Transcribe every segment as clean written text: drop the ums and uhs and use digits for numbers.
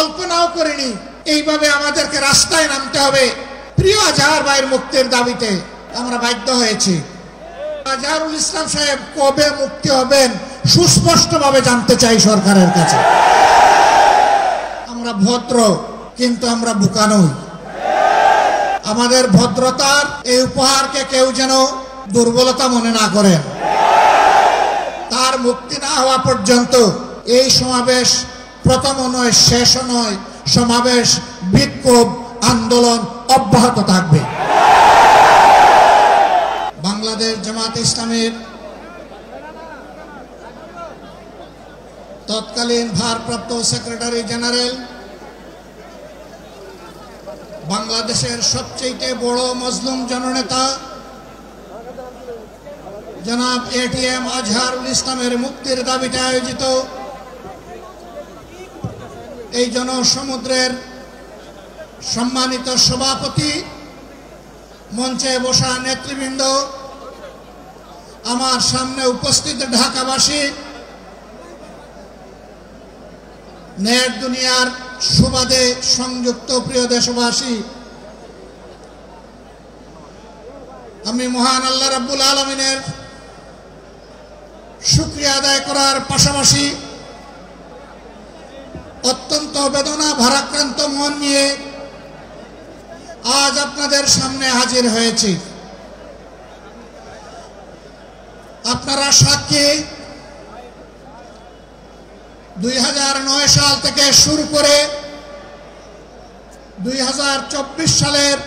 কল্পনাও করিনি এইভাবে আমাদেরকে রাস্তায় নামতে হবে প্রিয় আজহার ভাইয়ের মুক্তির দাবিতে। আমরা বাধ্য হয়েছি। আজহারুল ইসলাম সাহেব কবে মুক্তি হবেন সুস্পষ্টভাবে জানতে চাই সরকারের কাছে। আমরা ভদ্র, কিন্তু আমরা বোকা নই। আমাদের ভদ্রতার এই উপহারকে কেউ যেন দুর্বলতা মনে না করেন। তার মুক্তি না হওয়া পর্যন্ত এই সমাবেশ প্রথম নয়, শেষ নয়, সমাবেশ, বিক্ষোভ, আন্দোলন অব্যাহত থাকবে। বাংলাদেশ জামাত ইসলামের তৎকালীন ভারপ্রাপ্ত সেক্রেটারি জেনারেল, বাংলাদেশের সবচেয়ে বড় মজলুম জননেতা জনাব এটিএম আজহারুল ইসলামের মুক্তির দাবিতে আয়োজিত এই জনসমুদ্রের সম্মানিত সভাপতি, মঞ্চে বসা নেতৃবৃন্দ, আমার সামনে উপস্থিত ঢাকাবাসী, নেট দুনিয়ার সুবাদে সংযুক্ত প্রিয় দেশবাসী, আমি মহান আল্লাহ রাব্বুল আলামিনের শুকরিয়া আদায় করার পাশাপাশি অত্যন্ত বেদনা ভারাক্রান্ত মন নিয়ে আজ আপনাদের সামনে হাজির হয়েছি। আপনারা সাক্ষী, 2009 সাল থেকে শুরু করে 2024 সালের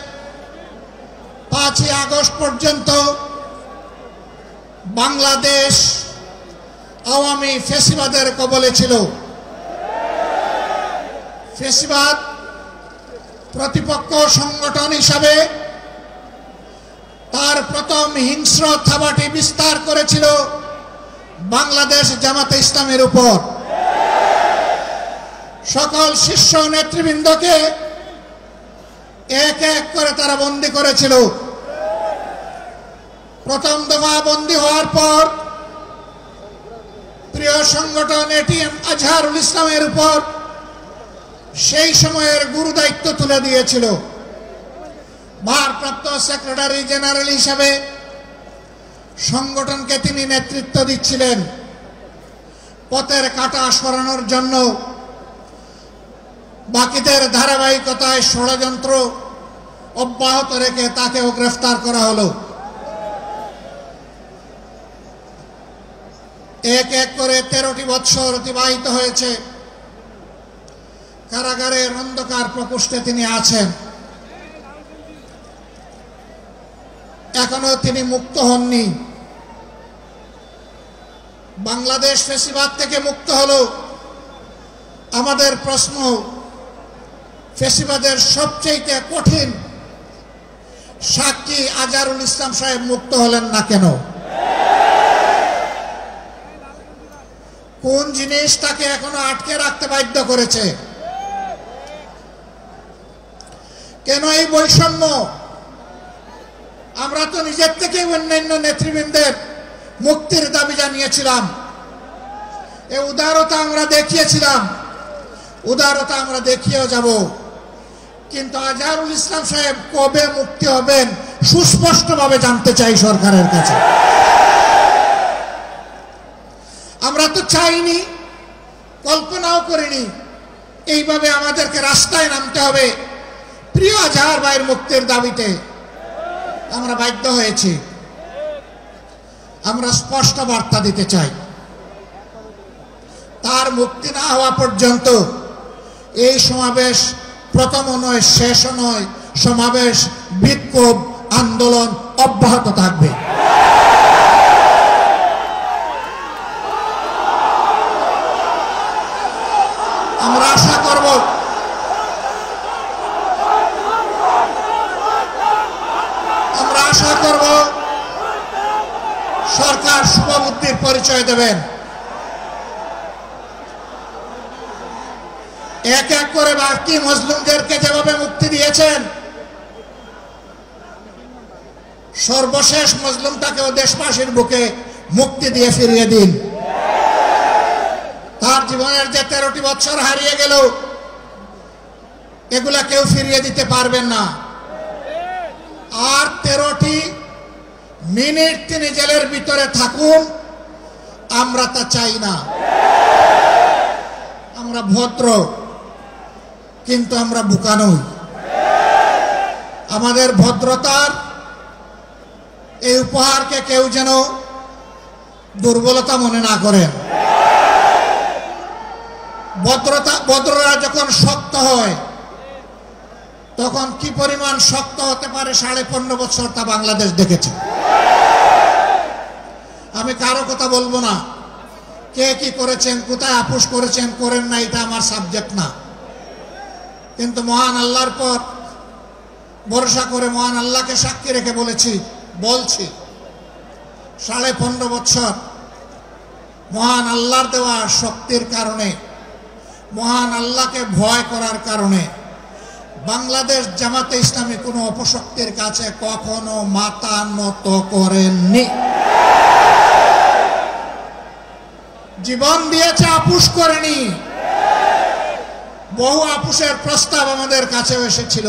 5ই আগস্ট পর্যন্ত বাংলাদেশ আওয়ামী ফ্যাসিবাদের কবলে ছিল। ফ্যাসিবাদ প্রতিপক্ষ সংগঠন হিসাবে তার প্রথম হিংস্র থাবাটি বিস্তার করেছিল বাংলাদেশ জামাতে ইসলামের উপর। সকল শীর্ষ নেতৃবৃন্দকে এক এক করে তারা বন্দী করেছিল। প্রথম দফা বন্দী হওয়ার পর প্রিয় সংগঠন এটিএম আজহারুল ইসলামের উপর সেই সময়ের গুরু দায়িত্ব তুলে দিয়েছিল। ভারপ্রাপ্ত সেক্রেটারি জেনারেল হিসাবে সংগঠনকে তিনি নেতৃত্ব দিচ্ছিলেন। পথের কাঁটা সরানোর জন্য বাকিদের ধারাবাহিকতায় ষড়যন্ত্র অব্যাহত রেখে তাকেও গ্রেফতার করা হলো। এক এক করে 13টি বৎসর অতিবাহিত হয়েছে। কারাগারের অন্ধকার প্রকোষ্ঠে তিনি আছেন। এখনো তিনি মুক্ত হননি। বাংলাদেশ ফ্যাসিবাদ থেকে মুক্ত হলো। আমাদের প্রশ্ন, ফ্যাসিবাদের সবচেয়ে কঠিন সাক্ষী আজহারুল ইসলাম সাহেব মুক্ত হলেন না কেন? কোন জিনিস তাকে এখনো আটকে রাখতে বাধ্য করেছে? কেন এই বৈষম্য? আমরা তো নিজের থেকে অন্যান্য নেতৃবৃন্দের মুক্তির দাবি জানিয়েছিলাম। এই উদারতা আমরা দেখিয়েছিলাম, উদারতা আমরা দেখিয়েও যাব। কিন্তু আজহারুল ইসলাম সাহেব কবে মুক্তি হবেন সুস্পষ্টভাবে জানতে চাই সরকারের কাছে। আমরা তো চাইনি, কল্পনাও করিনি এইভাবে আমাদেরকে রাস্তায় নামতে হবে প্রিয় আজহার ভাইয়ের মুক্তির দাবিতে। আমরা বাধ্য হয়েছি। আমরা স্পষ্ট বার্তা দিতে চাই, তার মুক্তি না হওয়া পর্যন্ত এই সমাবেশ প্রথম নয়, শেষ নয়, সমাবেশ, বিক্ষোভ, আন্দোলন অব্যাহত থাকবে। আমরা আশা করব সরকার শুভবুদ্ধির পরিচয় দেবেন। এক এক করে বাকি মজলুমদেরকে যেভাবে মুক্তি দিয়েছেন, সর্বশেষ মজলুমটাকেও দেশবাসীর বুকে মুক্তি দিয়ে ফিরিয়ে দিন। তার জীবনের যে 13টি বছর হারিয়ে গেল, এগুলা কেউ ফিরিয়ে দিতে পারবেন না। আর 13টি মিনিট তিনি জেলের ভিতরে থাকুন, আমরা তা চাই না। আমরা ভদ্র, কিন্তু আমরা বোকা নই। আমাদের ভদ্রতার এই উপহারকে কেউ যেন দুর্বলতা মনে না করেন। ভদ্ররা যখন শক্ত হয়, তখন কি পরিমাণ শক্ত হতে পারে 15.5 বছর তা বাংলাদেশ দেখেছে। আমি কারো কথা বলবো না, কে কি করেছেন, কোথায় আপোষ করেছেন করেন না, এটা আমার সাবজেক্ট না। কিন্তু মহান আল্লাহর পর ভরসা করে মহান আল্লাহকে সাক্ষী রেখে বলছি 15.5 বছর মহান আল্লাহর দেওয়া শক্তির কারণে, মহান আল্লাহকে ভয় করার কারণে বাংলাদেশ জামাতে ইসলামী কোনো অপশক্তির কাছে কখনো মাথা নত করেননি। জীবন দিয়েছে, আপোষ করেনি। বহু আপোষের প্রস্তাব আমাদের কাছে এসেছিল।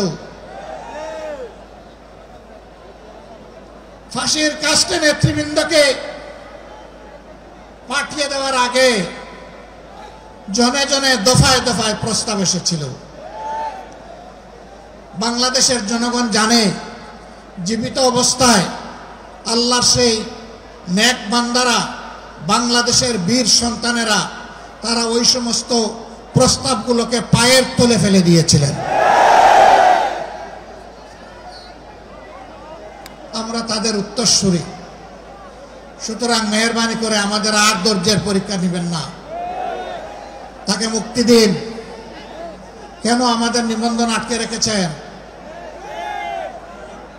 ফাঁসির কাস্টে নেতৃবৃন্দকে পাঠিয়ে দেওয়ার আগে জনে জনে দফায় দফায় প্রস্তাব এসেছিল। বাংলাদেশের জনগণ জানে, জীবিত অবস্থায় আল্লাহর সেই নেক বান্দারা, বাংলাদেশের বীর সন্তানেরা, তারা ওই সমস্ত প্রস্তাবগুলোকে পায়ের তলে ফেলে দিয়েছিলেন। আমরা তাদের উত্তরসূরি। সুতরাং মেহেরবানি করে আমাদের আর ধৈর্যের পরীক্ষা নেবেন না, তাকে মুক্তি দিন। কেন আমাদের নিবন্ধন আটকে রেখেছেন?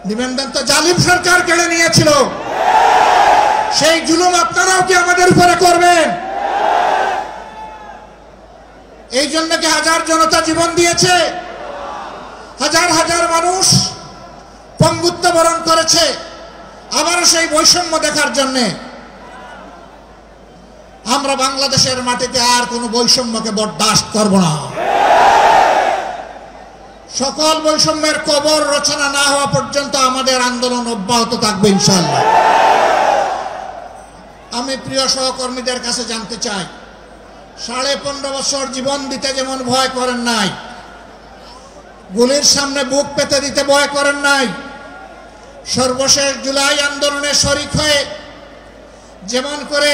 নিবন্ধন তো জালিম সরকার কেড়ে নিয়েছিল। সেই জুলুম আপনারাও কি আমাদের উপরে করবেন? এই জন্য কি হাজার জনতা জীবন দিয়েছে, হাজার হাজার মানুষ পঙ্গুত্ব বরণ করেছে, আবারও সেই বৈষম্য দেখার জন্য। আমরা বাংলাদেশের মাটিতে আর কোনো বৈষম্যকে বরদাস্ত করব না। সকল বৈষম্যের কবর রচনা না হওয়া পর্যন্ত আমাদের আন্দোলন অব্যাহত থাকবে ইনশাআল্লাহ। আমি প্রিয় সহকর্মীদের কাছে জানতে চাই, 15.5 বছর জীবন দিতে যেমন ভয় করেন নাই, গুলির সামনে বুক পেতে দিতে ভয় করেন নাই, সর্বশেষ জুলাই আন্দোলনে শরিক হয়ে যেমন করে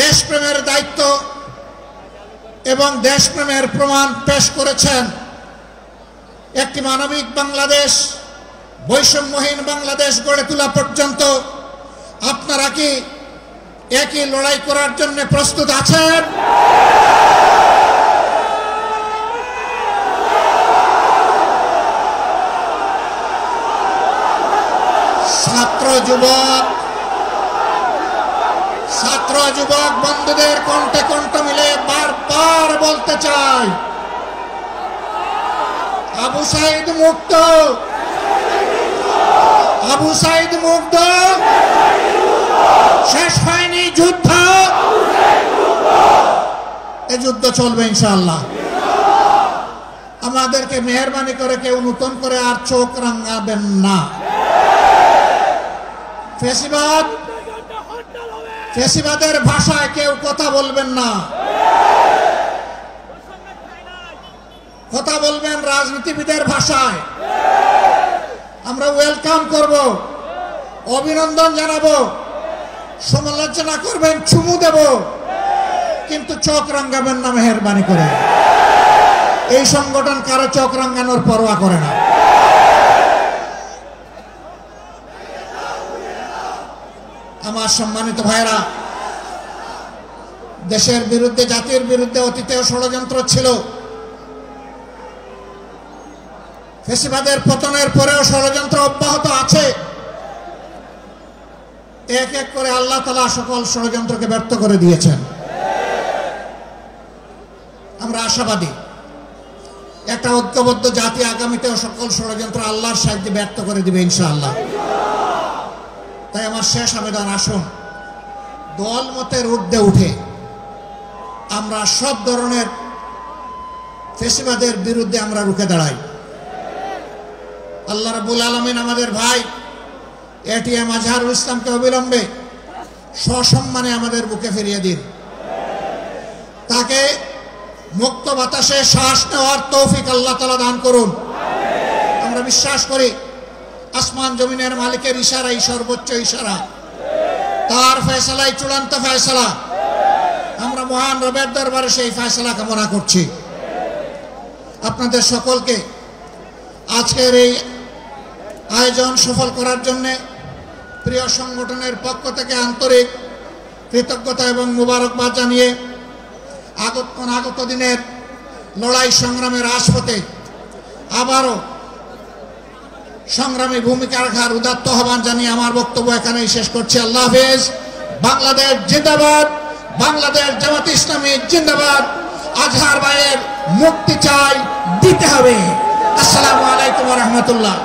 দেশপ্রেমের দায়িত্ব এবং দেশপ্রেমের প্রমাণ পেশ করেছেন, একটি মানবিক বাংলাদেশ, বৈষম্যহীন বাংলাদেশ গড়ে তোলা পর্যন্ত আপনারা কি একই লড়াই করার জন্য প্রস্তুত আছেন? ছাত্র যুবক বন্ধুদের কণ্ঠে কণ্ঠ মিলে বারবার বলতে চাই, আবু সাইদ মুক্ত, আবু সাইদ মুক্ত। শেষ হয়নি যুদ্ধ, এই যুদ্ধ চলবে ইনশাআল্লাহ। আমাদেরকে মেহেরবানি করে কেউ নতুন করে আর চোখ রাঙাবেন না। ফেসিবাদের ভাষায় কেউ কথা বলবেন না, কথা বলবেন রাজনীতিবিদের ভাষায়। আমরা ওয়েলকাম করব, অভিনন্দন জানাবো, সমালোচনা করবেন, চুমু দেব, কিন্তু চোখ রাঙাবেন না মেহেরবানি করে। এই সংগঠন কারো চোখ রাঙানোর পরোয়া করে না। আমার সম্মানিত ভাইরা, দেশের বিরুদ্ধে, জাতির বিরুদ্ধে অতীতেও ষড়যন্ত্র ছিল। ফ্যাসিবাদের পতনের পরেও ষড়যন্ত্র অব্যাহত আছে। এক এক করে আল্লাহ তাআলা সকল ষড়যন্ত্রকে ব্যর্থ করে দিয়েছেন। আমরা আশাবাদী, একটা ঐক্যবদ্ধ জাতি আগামীতেও সকল ষড়যন্ত্র আল্লাহর সাহায্যে ব্যর্থ করে দিবে ইনশাআল্লাহ। তাই আমার শেষ আবেদন, আসুন দল মতের ঊর্ধ্বে উঠে আমরা সব ধরনের ফেসিবাদের বিরুদ্ধে আমরা রুখে দাঁড়াই। আল্লাহ রাব্বুল আলামিন আমাদের ভাই এটিএম আজহারুল ইসলামকে অবিলম্বে সসম্মানে আমাদের বুকে ফিরিয়ে দিন। তাকে মুক্ত বাতাসে শ্বাস নেওয়ার তৌফিক আল্লাহ তাআলা দান করুন। আমরা বিশ্বাস করি আসমান জমিনের মালিকের ইশারাই সর্বোচ্চ ইশারা, তার ফয়সালাই চূড়ান্ত ফয়সালা। আমরা মহান রবের দরবারে সেই ফয়সালা কামনা করছি। আপনাদের সকলকে আজকের এই আয়োজন সফল করার জন্য প্রিয় সংগঠনের পক্ষ থেকে আন্তরিক কৃতজ্ঞতা এবং মুবারকবাদ জানিয়ে আগত দিনের লড়াই সংগ্রামের রাজপথে আবারও সংগ্রামী ভূমিকা রাখার উদাত্ত আহ্বান জানিয়ে আমার বক্তব্য এখানেই শেষ করছি। আল্লাহ হাফেজ। বাংলাদেশ জিন্দাবাদ, বাংলাদেশ জামাত ইসলামী জিন্দাবাদ। আজহার ভাইয়ের মুক্তি চাই, দিতে হবে। আসসালামু আলাইকুম ওয়া রাহমাতুল্লাহ।